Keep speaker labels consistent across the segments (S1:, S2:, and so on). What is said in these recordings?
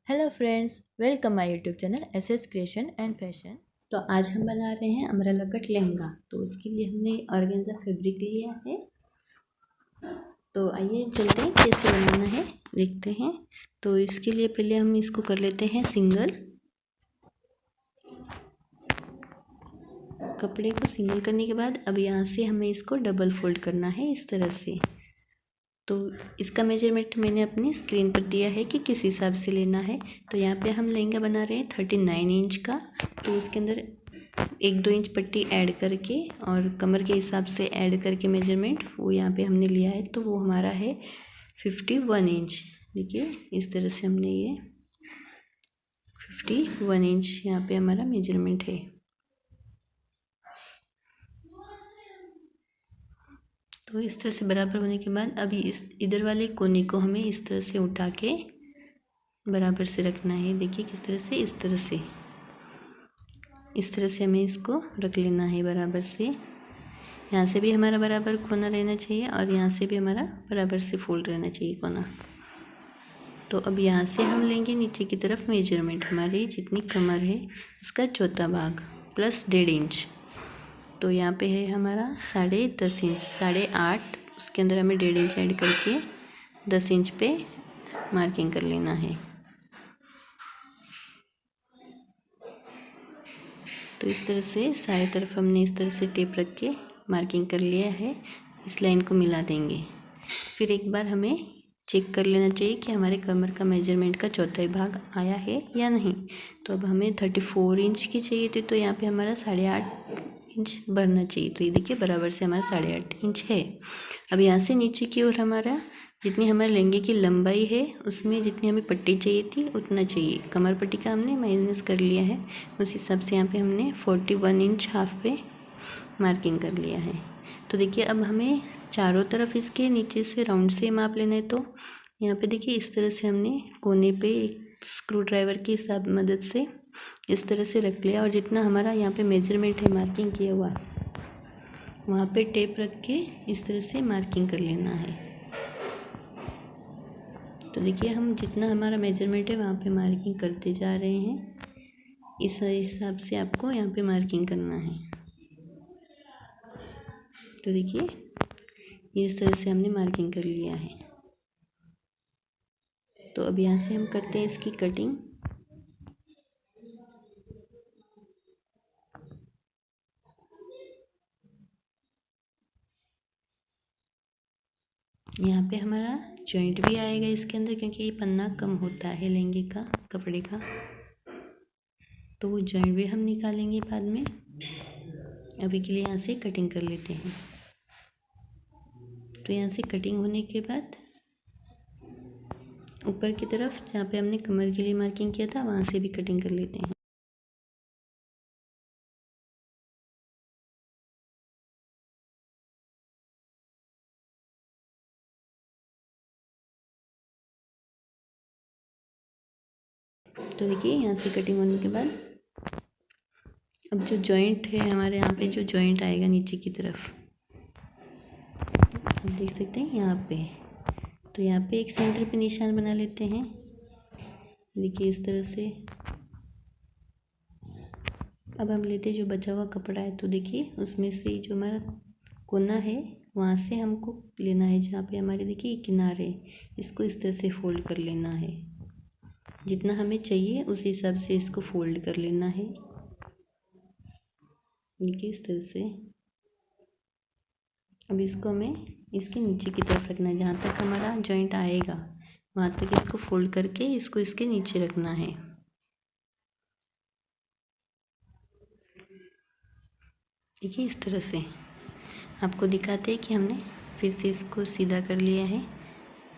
S1: Hello friends, welcome my YouTube channel SS creation and fashion. तो आज हम बना रहे हैं अम्ब्रेला कट लहंगा। तो उसके लिए हमने ऑर्गेन्जा फैब्रिक लिया है। तो आइए चलते हैं कैसे बनाना है, देखते हैं। तो इसके लिए पहले हम इसको कर लेते हैं सिंगल। कपड़े को सिंगल करने के बाद अब यहाँ से हमें इसको डबल फोल्ड करना है इस तरह से। तो इसका मेजरमेंट मैंने अपनी स्क्रीन पर दिया है कि किस हिसाब से लेना है। तो यहाँ पे हम लहंगा बना रहे हैं 39 इंच का। तो उसके अंदर 1-2 इंच पट्टी ऐड करके और कमर के हिसाब से ऐड करके मेजरमेंट वो यहाँ पे हमने लिया है। तो वो हमारा है 51 इंच। देखिए इस तरह से हमने ये 51 इंच यहाँ पे हमारा मेजरमेंट है। तो इस तरह से बराबर होने के बाद अभी इस इधर वाले कोने को हमें इस तरह से उठा के बराबर से रखना है। देखिए किस तरह से, इस तरह से हमें इसको रख लेना है बराबर से। यहाँ से भी हमारा बराबर कोना रहना चाहिए और यहाँ से भी हमारा बराबर से फोल्ड रहना चाहिए कोना। तो अब यहाँ से हम लेंगे नीचे की तरफ मेजरमेंट, हमारी जितनी कमर है उसका चौथा भाग प्लस 1.5 इंच। तो यहाँ पे है हमारा 10.5 इंच, 8.5। उसके अंदर हमें 1.5 इंच ऐड करके 10 इंच पे मार्किंग कर लेना है। तो इस तरह से सारे तरफ हमने इस तरह से टेप रख के मार्किंग कर लिया है। इस लाइन को मिला देंगे। फिर एक बार हमें चेक कर लेना चाहिए कि हमारे कमर का मेजरमेंट का चौथाई भाग आया है या नहीं। तो अब हमें 34 इंच की चाहिए थी, तो यहाँ पे हमारा 8.5 इंच भरना चाहिए। तो ये देखिए बराबर से हमारा 8.5 इंच है। अब यहाँ से नीचे की ओर हमारा जितनी हमारे लहंगे की लंबाई है उसमें जितनी हमें पट्टी चाहिए थी उतना चाहिए। कमर पट्टी का हमने माइनस कर लिया है, उस हिसाब से यहाँ पे हमने 41 इंच हाफ पे मार्किंग कर लिया है। तो देखिए अब हमें चारों तरफ इसके नीचे से राउंड से माप लेना है। तो यहाँ पे देखिए इस तरह से हमने कोने पे एक स्क्रू ड्राइवर की मदद से इस तरह से रख लिया और जितना हमारा यहाँ पे मेजरमेंट है मार्किंग किया हुआ वहाँ पे टेप रख के इस तरह से मार्किंग कर लेना है। तो देखिए हम जितना हमारा मेजरमेंट है वहाँ पे मार्किंग करते जा रहे हैं। इस हिसाब से आपको यहाँ पे मार्किंग करना है। तो देखिए इस तरह से हमने मार्किंग कर लिया है। तो अब यहाँ से हम करते हैं इसकी कटिंग। यहाँ पे हमारा जॉइंट भी आएगा इसके अंदर, क्योंकि ये पन्ना कम होता है लहंगे का कपड़े का। तो वो जॉइंट भी हम निकालेंगे बाद में। अभी के लिए यहाँ से कटिंग कर लेते हैं। तो यहाँ से कटिंग होने के बाद ऊपर की तरफ जहाँ पे हमने कमर के लिए मार्किंग किया था वहाँ से भी कटिंग कर लेते हैं। तो देखिए यहाँ से कटिंग होने के बाद अब जो जॉइंट है हमारे यहाँ पे, जो जॉइंट आएगा नीचे की तरफ, आप देख सकते हैं यहाँ पे। तो यहाँ पे एक सेंटर पे निशान बना लेते हैं। देखिए इस तरह से। अब हम लेते हैं जो बचा हुआ कपड़ा है। तो देखिए उसमें से जो हमारा कोना है वहाँ से हमको लेना है, जहाँ पे हमारे देखिए किनारे, इसको इस तरह से फोल्ड कर लेना है। जितना हमें चाहिए उस हिसाब से इसको फोल्ड कर लेना है। देखिए इस तरह से। अब इसको हमें इसके नीचे की तरफ रखना है, जहाँ तक हमारा जॉइंट आएगा वहाँ तक इसको फोल्ड करके इसको इसके नीचे रखना है। देखिए इस तरह से आपको दिखाते हैं कि हमने फिर से इसको सीधा कर लिया है।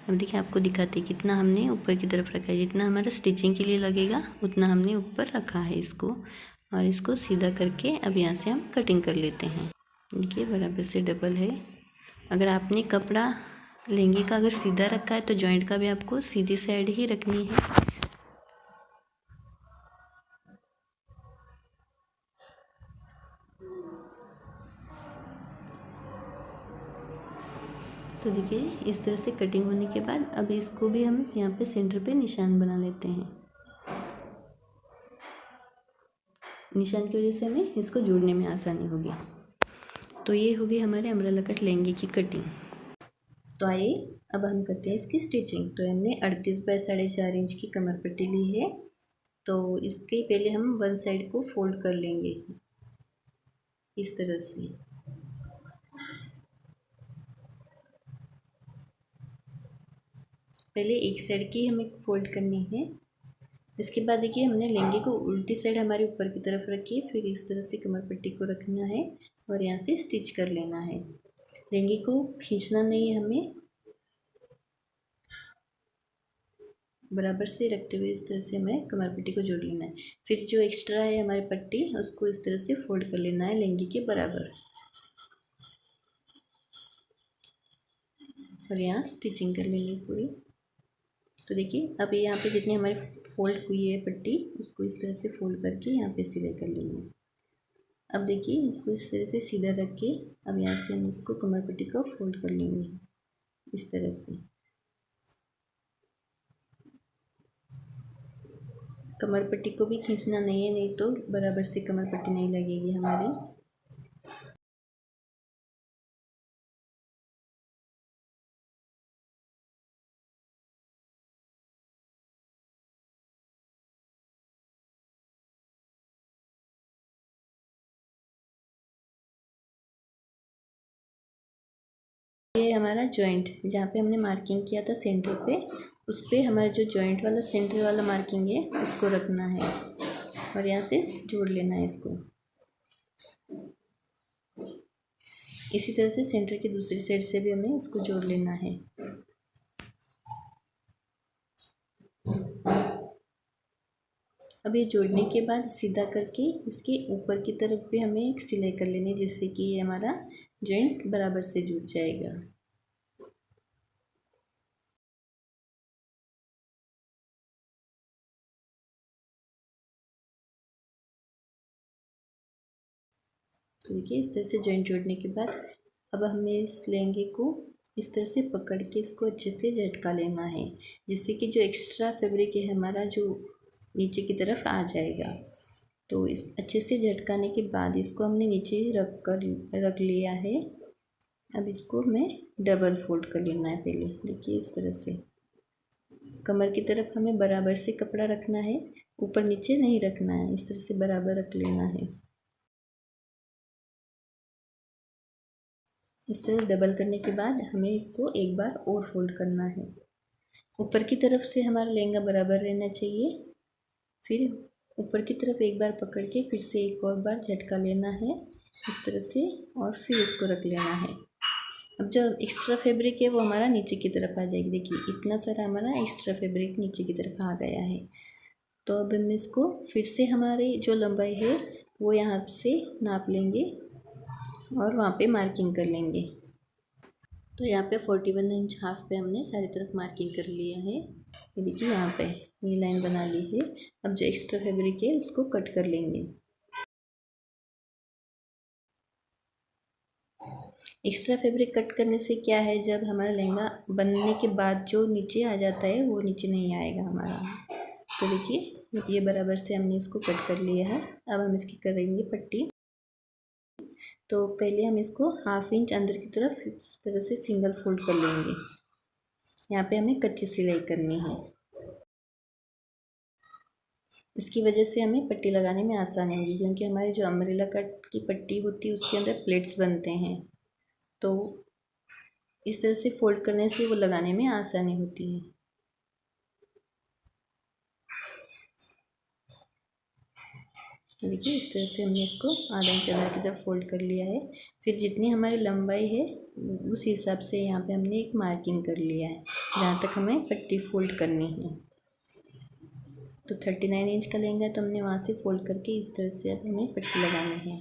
S1: अब देखिए आपको दिखाते हैं कितना हमने ऊपर की तरफ रखा है। जितना हमारा स्टिचिंग के लिए लगेगा उतना हमने ऊपर रखा है इसको, और इसको सीधा करके अब यहाँ से हम कटिंग कर लेते हैं। देखिए बराबर से डबल है। अगर आपने कपड़ा लहंगे का अगर सीधा रखा है तो जॉइंट का भी आपको सीधी साइड ही रखनी है। तो देखिए इस तरह से कटिंग होने के बाद अब इसको भी हम यहाँ पे सेंटर पे निशान बना लेते हैं। निशान की वजह से हमें इसको जोड़ने में आसानी होगी। तो ये होगी हमारे अम्ब्रेला कट लहंगे की कटिंग। तो आइए अब हम करते हैं इसकी स्टिचिंग। तो हमने 38 बाय 4.5 इंच की कमर पट्टी ली है। तो इसके पहले हम वन साइड को फोल्ड कर लेंगे इस तरह से। पहले एक साइड की हमें फोल्ड करनी है। इसके बाद देखिए हमने लहंगे को उल्टी साइड हमारे ऊपर की तरफ रखी है, फिर इस तरह से कमर पट्टी को रखना है और यहाँ से स्टिच कर लेना है। लहंगे को खींचना नहीं है, हमें बराबर से रखते हुए इस तरह से हमें कमर पट्टी को जोड़ लेना है। फिर जो एक्स्ट्रा है हमारी पट्टी उसको इस तरह से फोल्ड कर लेना है लहंगे के बराबर और यहाँ स्टिचिंग कर लेंगे पूरी। तो देखिए अब यहाँ पे जितनी हमारी फोल्ड हुई है पट्टी उसको इस तरह से फोल्ड करके यहाँ पे सिलाई कर लेंगे। अब देखिए इसको इस तरह से सीधा रख के अब यहाँ से हम इसको कमर पट्टी को फोल्ड कर लेंगे इस तरह से। कमर पट्टी को भी खींचना नहीं है, नहीं तो बराबर से कमर पट्टी नहीं लगेगी हमारी। ये हमारा जॉइंट जहाँ पे हमने मार्किंग किया था सेंटर पे, उस पर हमारा जो जॉइंट वाला सेंटर वाला मार्किंग है उसको रखना है और यहाँ से जोड़ लेना है इसको। इसी तरह से सेंटर की दूसरी साइड से भी हमें इसको जोड़ लेना है। अब ये जोड़ने के बाद सीधा करके इसके ऊपर की तरफ भी हमें एक सिलाई कर लेनी है, जिससे कि ये हमारा जॉइंट बराबर से जुड़ जाएगा। तो देखिए इस तरह से जॉइंट जोड़ने के बाद अब हमें इस लहंगे को इस तरह से पकड़ के इसको अच्छे से झटका लेना है, जिससे कि जो एक्स्ट्रा फैब्रिक है हमारा जो नीचे की तरफ आ जाएगा। तो इस अच्छे से झटकाने के बाद इसको हमने नीचे रख लिया है। अब इसको हमें डबल फोल्ड कर लेना है। पहले देखिए इस तरह से कमर की तरफ हमें बराबर से कपड़ा रखना है, ऊपर नीचे नहीं रखना है, इस तरह से बराबर रख लेना है। इस तरह डबल करने के बाद हमें इसको एक बार और फोल्ड करना है। ऊपर की तरफ से हमारा लहंगा बराबर रहना चाहिए। फिर ऊपर की तरफ एक बार पकड़ के फिर से एक और बार झटका लेना है इस तरह से और फिर इसको रख लेना है। अब जो एक्स्ट्रा फैब्रिक है वो हमारा नीचे की तरफ आ जाएगी। देखिए इतना सारा हमारा एक्स्ट्रा फैब्रिक नीचे की तरफ आ गया है। तो अब हम इसको फिर से हमारी जो लंबाई है वो यहाँ से नाप लेंगे और वहाँ पे मार्किंग कर लेंगे। तो यहाँ पे 41 इंच हाफ पे हमने सारी तरफ मार्किंग कर लिया है। ये देखिए यहाँ पे ये लाइन बना ली है। अब जो एक्स्ट्रा फैब्रिक है उसको कट कर लेंगे। एक्स्ट्रा फैब्रिक कट करने से क्या है, जब हमारा लहंगा बनने के बाद जो नीचे आ जाता है वो नीचे नहीं आएगा हमारा। तो देखिए ये बराबर से हमने इसको कट कर लिया है। अब हम इसकी करेंगे पट्टी। तो पहले हम इसको हाफ इंच अंदर की तरफ इस तरह से सिंगल फोल्ड कर लेंगे। यहाँ पे हमें कच्ची सिलाई करनी है। इसकी वजह से हमें पट्टी लगाने में आसानी होगी, क्योंकि हमारी जो अम्ब्रेला कट की पट्टी होती है उसके अंदर प्लेट्स बनते हैं। तो इस तरह से फोल्ड करने से वो लगाने में आसानी होती है। तो देखिए इस तरह से हमने इसको आधा इंच अंदर की तरफ फोल्ड कर लिया है। फिर जितनी हमारी लंबाई है उस हिसाब से यहाँ पे हमने एक मार्किंग कर लिया है जहाँ तक हमें पट्टी फोल्ड करनी है। तो 39 इंच का लहंगा तो हमने वहाँ से फोल्ड करके इस तरह से अब हमें पट्टी लगानी है।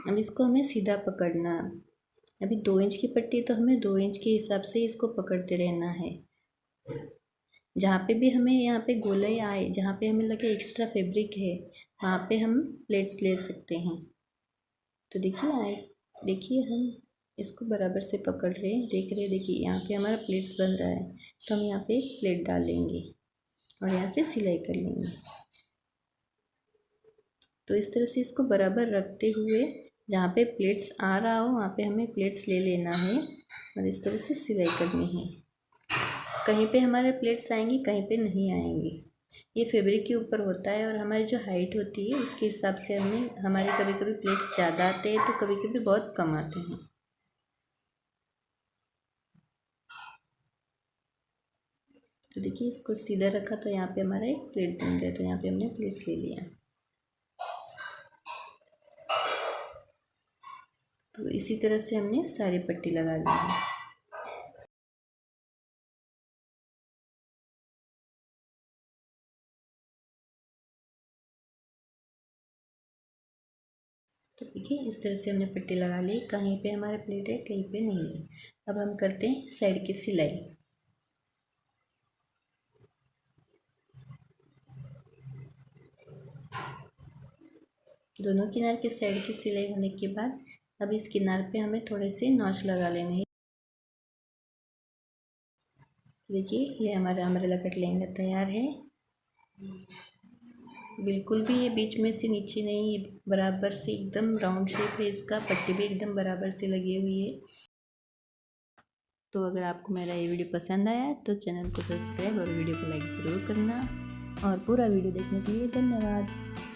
S1: अब इसको हमें सीधा पकड़ना। अभी 2 इंच की पट्टी तो हमें 2 इंच के हिसाब से इसको पकड़ते रहना है। जहाँ पे भी हमें यहाँ पे गोलाई आए, जहाँ पे हमें लगे एक्स्ट्रा फैब्रिक है वहाँ पे हम प्लेट्स ले सकते हैं। तो देखिए आए, देखिए हम इसको बराबर से पकड़ रहे हैं, देख रहे हैं। देखिए यहाँ पे हमारा प्लेट्स बन रहा है, तो हम यहाँ पे एक प्लेट डालेंगे और यहाँ से सिलाई कर लेंगे। तो इस तरह से इसको बराबर रखते हुए जहाँ पे प्लेट्स आ रहा हो वहाँ पे हमें प्लेट्स ले लेना है और इस तरह से सिलाई करनी है। कहीं पे हमारे प्लेट्स आएंगी, कहीं पे नहीं आएंगी। ये फैब्रिक के ऊपर होता है और हमारी जो हाइट होती है उसके हिसाब से हमारे कभी कभी प्लेट्स ज़्यादा आते हैं तो कभी कभी बहुत कम आते हैं। तो देखिए इसको सीधा रखा तो यहाँ पे हमारा एक प्लेट बन गया, तो यहाँ पे हमने प्लेट्स ले लिया। तो इसी तरह से हमने सारी पट्टी लगा ली है। तो देखिए इस तरह से हमने पट्टी लगा ली, कहीं पे हमारे प्लेट है कहीं पे नहीं है। अब हम करते हैं साइड की सिलाई। दोनों किनार के साइड की सिलाई होने के बाद अब इस किनार पे हमें थोड़े से नॉच लगा लेने हैं। देखिए ये हमारा अम्ब्रेला कट लहंगा तैयार है। बिल्कुल भी ये बीच में से नीचे नहीं, ये बराबर से एकदम राउंड शेप है इसका, पट्टी भी एकदम बराबर से लगी हुई है। तो अगर आपको मेरा ये वीडियो पसंद आया तो चैनल को सब्सक्राइब और वीडियो को लाइक ज़रूर करना, और पूरा वीडियो देखने के लिए धन्यवाद।